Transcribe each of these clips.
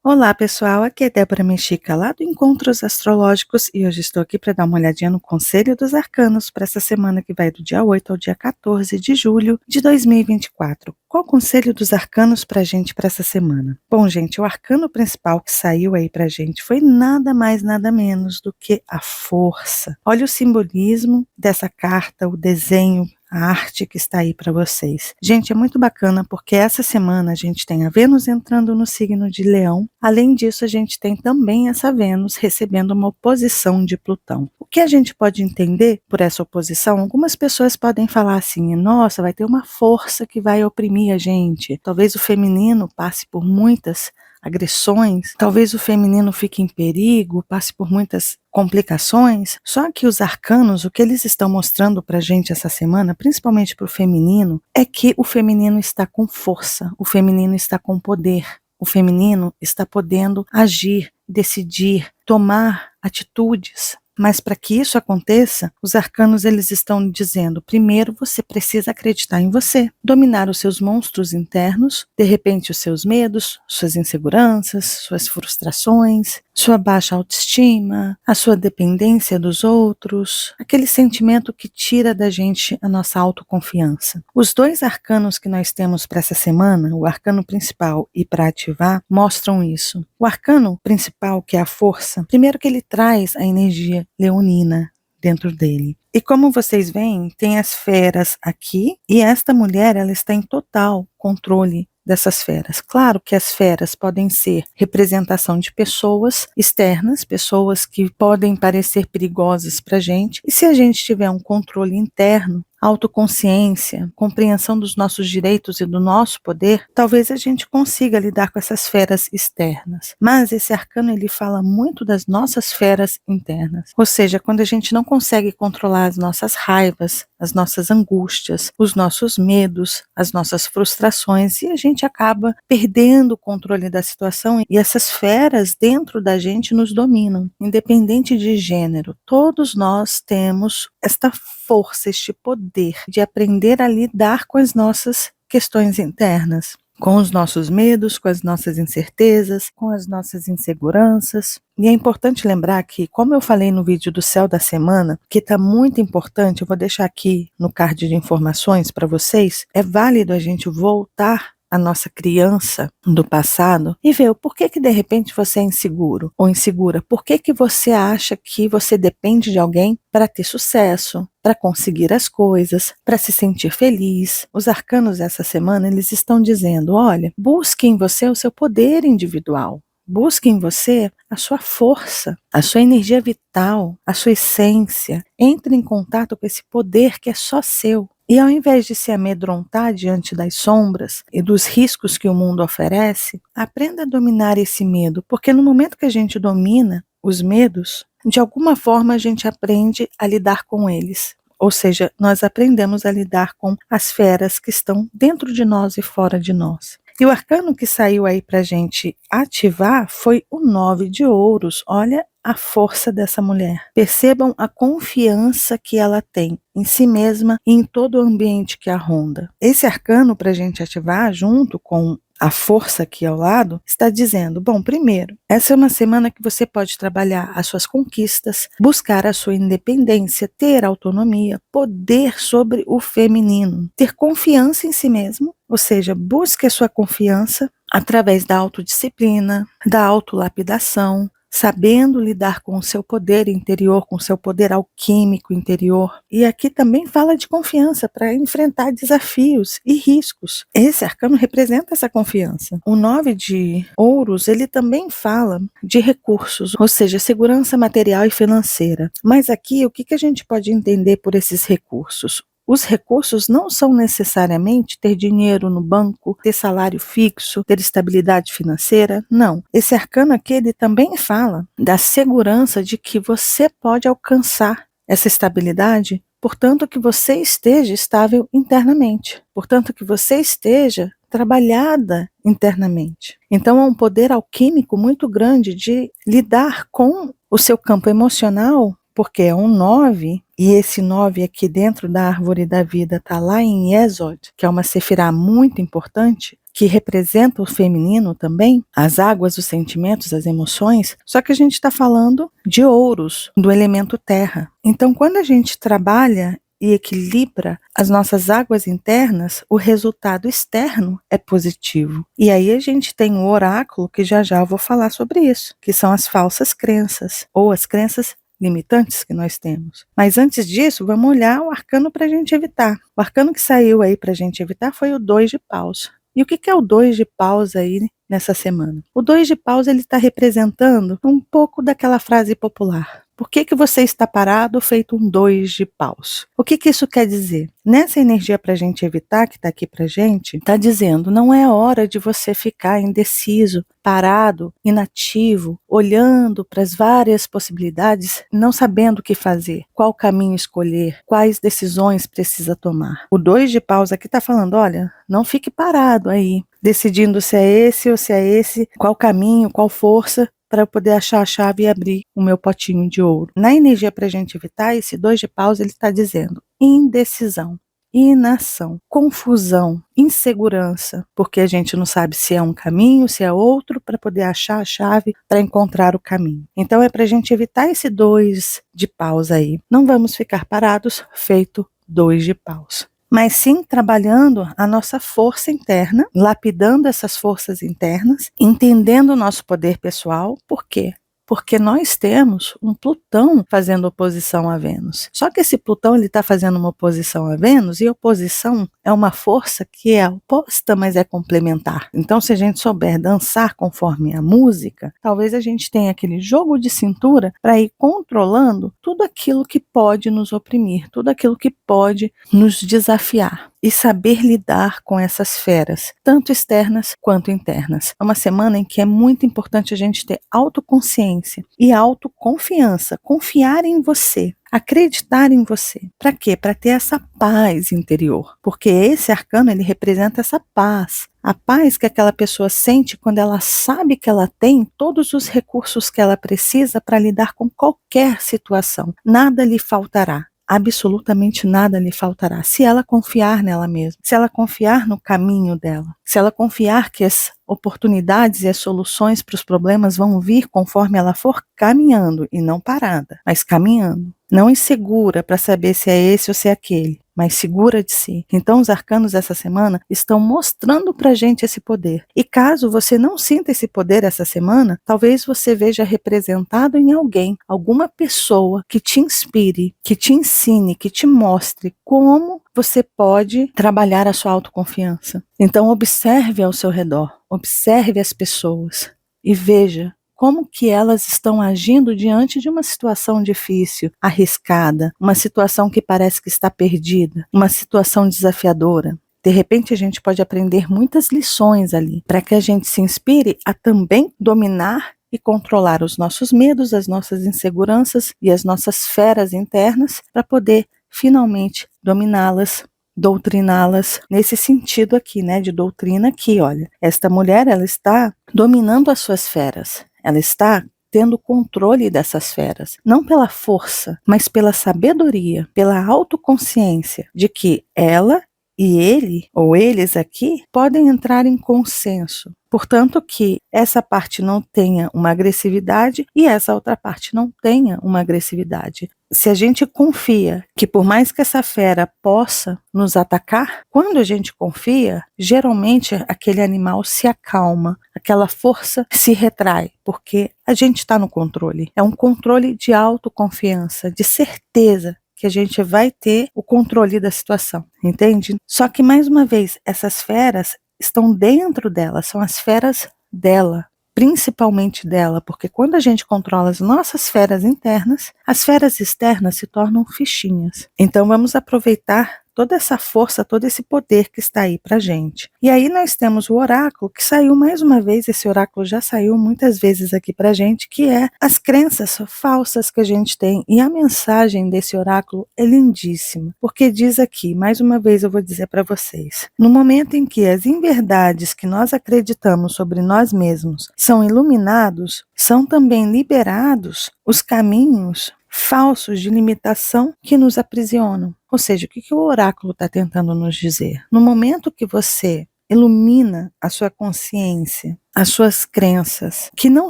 Olá pessoal, aqui é Débora Mexica lá do Encontros Astrológicos e hoje estou aqui para dar uma olhadinha no Conselho dos Arcanos para essa semana que vai do dia 8 ao dia 14 de julho de 2024. Qual o Conselho dos Arcanos para a gente para essa semana? Bom gente, o arcano principal que saiu aí para a gente foi nada mais nada menos do que a força. Olha o simbolismo dessa carta, o desenho, a arte que está aí para vocês. Gente, é muito bacana porque essa semana a gente tem a Vênus entrando no signo de Leão. Além disso, a gente tem também essa Vênus recebendo uma oposição de Plutão. O que a gente pode entender por essa oposição? Algumas pessoas podem falar assim, nossa, vai ter uma força que vai oprimir a gente. Talvez o feminino passe por muitas agressões, talvez o feminino fique em perigo, passe por muitas complicações. Só que os arcanos, o que eles estão mostrando para a gente essa semana, principalmente para o feminino, é que o feminino está com força, o feminino está com poder, o feminino está podendo agir, decidir, tomar atitudes. Mas para que isso aconteça, os arcanos eles estão dizendo, primeiro você precisa acreditar em você, dominar os seus monstros internos, de repente os seus medos, suas inseguranças, suas frustrações, sua baixa autoestima, a sua dependência dos outros, aquele sentimento que tira da gente a nossa autoconfiança. Os dois arcanos que nós temos para essa semana, o arcano principal e para ativar, mostram isso. O arcano principal, que é a força, primeiro que ele traz a energia leonina dentro dele. E como vocês veem, tem as feras aqui e esta mulher ela está em total controle dessas feras. Claro que as feras podem ser representação de pessoas externas, pessoas que podem parecer perigosas para a gente, e se a gente tiver um controle interno, autoconsciência, compreensão dos nossos direitos e do nosso poder, talvez a gente consiga lidar com essas feras externas. Mas esse arcano ele fala muito das nossas feras internas. Ou seja, quando a gente não consegue controlar as nossas raivas, as nossas angústias, os nossos medos, as nossas frustrações, e a gente acaba perdendo o controle da situação e essas feras dentro da gente nos dominam, independente de gênero. Todos nós temos esta força, este poder de aprender a lidar com as nossas questões internas, com os nossos medos, com as nossas incertezas, com as nossas inseguranças. E é importante lembrar que, como eu falei no vídeo do céu da semana, que está muito importante, eu vou deixar aqui no card de informações para vocês, é válido a gente voltar a nossa criança do passado e ver o porquê que de repente você é inseguro ou insegura, por que que você acha que você depende de alguém para ter sucesso, para conseguir as coisas, para se sentir feliz. Os arcanos essa semana eles estão dizendo, olha, busque em você o seu poder individual. Busque em você a sua força, a sua energia vital, a sua essência. Entre em contato com esse poder que é só seu. E ao invés de se amedrontar diante das sombras e dos riscos que o mundo oferece, aprenda a dominar esse medo, porque no momento que a gente domina os medos, de alguma forma a gente aprende a lidar com eles. Ou seja, nós aprendemos a lidar com as feras que estão dentro de nós e fora de nós. E o arcano que saiu aí para a gente ativar foi o 9 de ouros. Olha a força dessa mulher. Percebam a confiança que ela tem em si mesma e em todo o ambiente que a ronda. Esse arcano para a gente ativar, junto com a força aqui ao lado, está dizendo, bom, primeiro, essa é uma semana que você pode trabalhar as suas conquistas, buscar a sua independência, ter autonomia, poder sobre o feminino, ter confiança em si mesmo, ou seja, busque a sua confiança através da autodisciplina, da autolapidação, sabendo lidar com o seu poder interior, com o seu poder alquímico interior. E aqui também fala de confiança para enfrentar desafios e riscos. Esse arcano representa essa confiança. O 9 de ouros, ele também fala de recursos, ou seja, segurança material e financeira. Mas aqui, o que a gente pode entender por esses recursos? Os recursos não são necessariamente ter dinheiro no banco, ter salário fixo, ter estabilidade financeira, não. Esse arcano aqui ele também fala da segurança de que você pode alcançar essa estabilidade, portanto que você esteja estável internamente, portanto que você esteja trabalhada internamente. Então é um poder alquímico muito grande de lidar com o seu campo emocional, porque é um 9, e esse 9 aqui dentro da árvore da vida está lá em Yesod, que é uma sefirá muito importante, que representa o feminino também, as águas, os sentimentos, as emoções, só que a gente está falando de ouros, do elemento terra. Então, quando a gente trabalha e equilibra as nossas águas internas, o resultado externo é positivo. E aí a gente tem o oráculo, que já já eu vou falar sobre isso, que são as falsas crenças, ou as crenças limitantes que nós temos. Mas antes disso, vamos olhar o arcano para a gente evitar. O arcano que saiu aí para a gente evitar foi o 2 de paus. E o que é o 2 de paus aí nessa semana? O 2 de paus ele está representando um pouco daquela frase popular. Por que você está parado feito um 2 de paus? O que isso quer dizer? Nessa energia para a gente evitar, que está aqui para a gente, está dizendo, não é hora de você ficar indeciso, parado, inativo, olhando para as várias possibilidades, não sabendo o que fazer, qual caminho escolher, quais decisões precisa tomar. O 2 de paus aqui está falando, olha, não fique parado aí, decidindo se é esse ou se é esse, qual caminho, qual força, para eu poder achar a chave e abrir o meu potinho de ouro. Na energia para a gente evitar, esse 2 de paus, ele está dizendo indecisão, inação, confusão, insegurança, porque a gente não sabe se é um caminho, se é outro, para poder achar a chave para encontrar o caminho. Então é para a gente evitar esse 2 de paus aí. Não vamos ficar parados feito 2 de paus, mas sim trabalhando a nossa força interna, lapidando essas forças internas, entendendo o nosso poder pessoal. Por quê? Porque nós temos um Plutão fazendo oposição a Vênus. Só que esse Plutão está fazendo uma oposição a Vênus, e oposição é uma força que é oposta, mas é complementar. Então, se a gente souber dançar conforme a música, talvez a gente tenha aquele jogo de cintura para ir controlando tudo aquilo que pode nos oprimir, tudo aquilo que pode nos desafiar. E saber lidar com essas feras, tanto externas quanto internas. É uma semana em que é muito importante a gente ter autoconsciência e autoconfiança, confiar em você, acreditar em você. Para quê? Para ter essa paz interior, porque esse arcano ele representa essa paz. A paz que aquela pessoa sente quando ela sabe que ela tem todos os recursos que ela precisa para lidar com qualquer situação. Nada lhe faltará. Absolutamente nada lhe faltará, se ela confiar nela mesma, se ela confiar no caminho dela, se ela confiar que as oportunidades e as soluções para os problemas vão vir conforme ela for caminhando, e não parada, mas caminhando. Não insegura para saber se é esse ou se é aquele, mas segura de si. Então os arcanos dessa semana estão mostrando para a gente esse poder. E caso você não sinta esse poder essa semana, talvez você veja representado em alguém, alguma pessoa que te inspire, que te ensine, que te mostre como você pode trabalhar a sua autoconfiança. Então observe ao seu redor, observe as pessoas e veja como que elas estão agindo diante de uma situação difícil, arriscada, uma situação que parece que está perdida, uma situação desafiadora. De repente a gente pode aprender muitas lições ali, para que a gente se inspire a também dominar e controlar os nossos medos, as nossas inseguranças e as nossas feras internas, para poder finalmente dominá-las, doutriná-las, nesse sentido aqui, né, de doutrina aqui, olha. Esta mulher, ela está dominando as suas feras. Ela está tendo controle dessas feras, não pela força, mas pela sabedoria, pela autoconsciência de que ela e ele, ou eles aqui, podem entrar em consenso. Portanto, que essa parte não tenha uma agressividade e essa outra parte não tenha uma agressividade. Se a gente confia que por mais que essa fera possa nos atacar, quando a gente confia, geralmente aquele animal se acalma, aquela força se retrai, porque a gente está no controle. É um controle de autoconfiança, de certeza que a gente vai ter o controle da situação, entende? Só que, mais uma vez, essas feras estão dentro dela, são as feras dela, principalmente dela, porque quando a gente controla as nossas feras internas, as feras externas se tornam fichinhas. Então vamos aproveitar toda essa força, todo esse poder que está aí pra gente. E aí nós temos o oráculo, que saiu mais uma vez, esse oráculo já saiu muitas vezes aqui pra gente, que é as crenças falsas que a gente tem. E a mensagem desse oráculo é lindíssima, porque diz aqui, mais uma vez eu vou dizer para vocês, no momento em que as inverdades que nós acreditamos sobre nós mesmos são iluminados, são também liberados os caminhos falsos de limitação que nos aprisionam. Ou seja, o que o oráculo está tentando nos dizer? No momento que você ilumina a sua consciência, as suas crenças, que não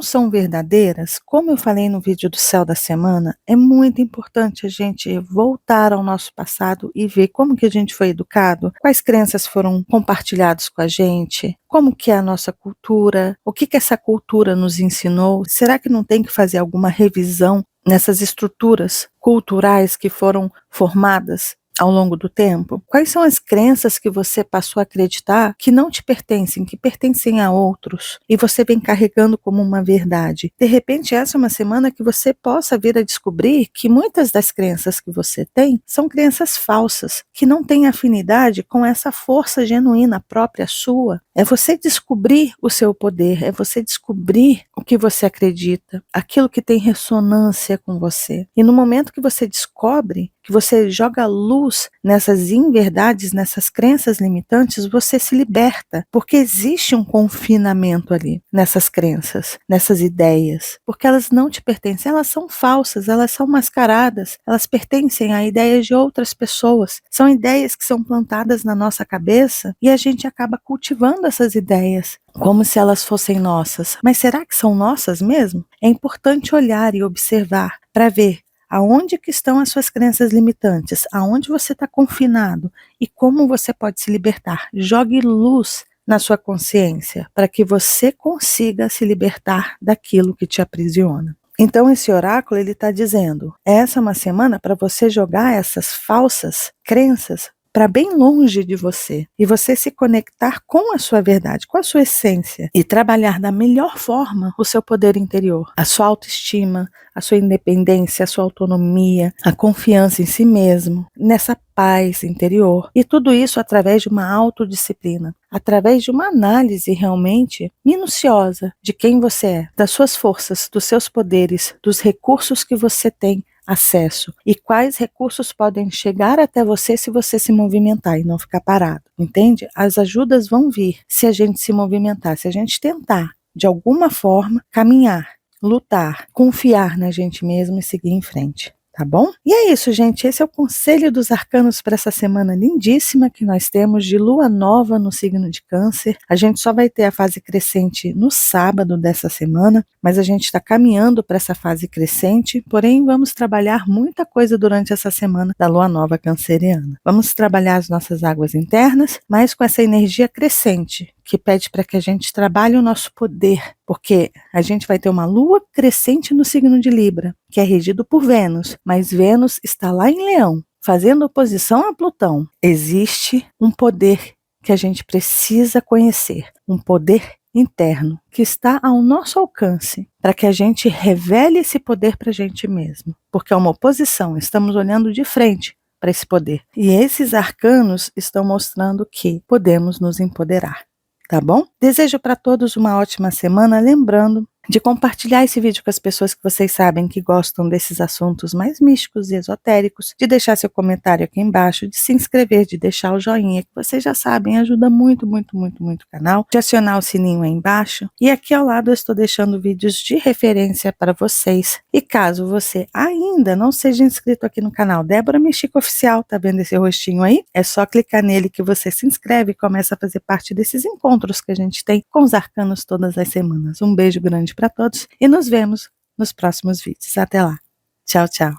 são verdadeiras. Como eu falei no vídeo do Céu da Semana, é muito importante a gente voltar ao nosso passado e ver como que a gente foi educado, quais crenças foram compartilhadas com a gente, como que é a nossa cultura, o que que essa cultura nos ensinou. Será que não tem que fazer alguma revisão nessas estruturas culturais que foram formadas ao longo do tempo? Quais são as crenças que você passou a acreditar que não te pertencem, que pertencem a outros, e você vem carregando como uma verdade? De repente, essa é uma semana que você possa vir a descobrir que muitas das crenças que você tem são crenças falsas, que não têm afinidade com essa força genuína própria sua. É você descobrir o seu poder, é você descobrir o que você acredita, aquilo que tem ressonância com você. E no momento que você descobre, que você joga luz nessas inverdades, nessas crenças limitantes, você se liberta, porque existe um confinamento ali, nessas crenças, nessas ideias, porque elas não te pertencem, elas são falsas, elas são mascaradas, elas pertencem a ideias de outras pessoas, são ideias que são plantadas na nossa cabeça e a gente acaba cultivando essas ideias, como se elas fossem nossas. Mas será que são nossas mesmo? É importante olhar e observar para ver aonde que estão as suas crenças limitantes, aonde você está confinado e como você pode se libertar. Jogue luz na sua consciência para que você consiga se libertar daquilo que te aprisiona. Então esse oráculo ele está dizendo, essa é uma semana para você jogar essas falsas crenças para bem longe de você e você se conectar com a sua verdade, com a sua essência e trabalhar da melhor forma o seu poder interior, a sua autoestima, a sua independência, a sua autonomia, a confiança em si mesmo, nessa paz interior, e tudo isso através de uma autodisciplina, através de uma análise realmente minuciosa de quem você é, das suas forças, dos seus poderes, dos recursos que você tem acesso e quais recursos podem chegar até você se você se movimentar e não ficar parado, entende? As ajudas vão vir se a gente se movimentar, se a gente tentar de alguma forma caminhar, lutar, confiar na gente mesmo e seguir em frente. Tá bom? E é isso, gente. Esse é o conselho dos arcanos para essa semana lindíssima que nós temos de lua nova no signo de Câncer. A gente só vai ter a fase crescente no sábado dessa semana, mas a gente está caminhando para essa fase crescente, porém vamos trabalhar muita coisa durante essa semana da lua nova canceriana. Vamos trabalhar as nossas águas internas, mas com essa energia crescente, que pede para que a gente trabalhe o nosso poder, porque a gente vai ter uma lua crescente no signo de Libra, que é regido por Vênus, mas Vênus está lá em Leão, fazendo oposição a Plutão. Existe um poder que a gente precisa conhecer, um poder interno, que está ao nosso alcance, para que a gente revele esse poder para a gente mesmo, porque é uma oposição, estamos olhando de frente para esse poder. E esses arcanos estão mostrando que podemos nos empoderar. Tá bom? Desejo para todos uma ótima semana, lembrando de compartilhar esse vídeo com as pessoas que vocês sabem que gostam desses assuntos mais místicos e esotéricos, de deixar seu comentário aqui embaixo, de se inscrever, de deixar o joinha, que vocês já sabem, ajuda muito, muito, muito, muito o canal, de acionar o sininho aí embaixo, e aqui ao lado eu estou deixando vídeos de referência para vocês, e caso você ainda não seja inscrito aqui no canal Débora Mexica Oficial, tá vendo esse rostinho aí? É só clicar nele que você se inscreve e começa a fazer parte desses encontros que a gente tem com os arcanos todas as semanas. Um beijo grande para todos e nos vemos nos próximos vídeos. Até lá. Tchau, tchau.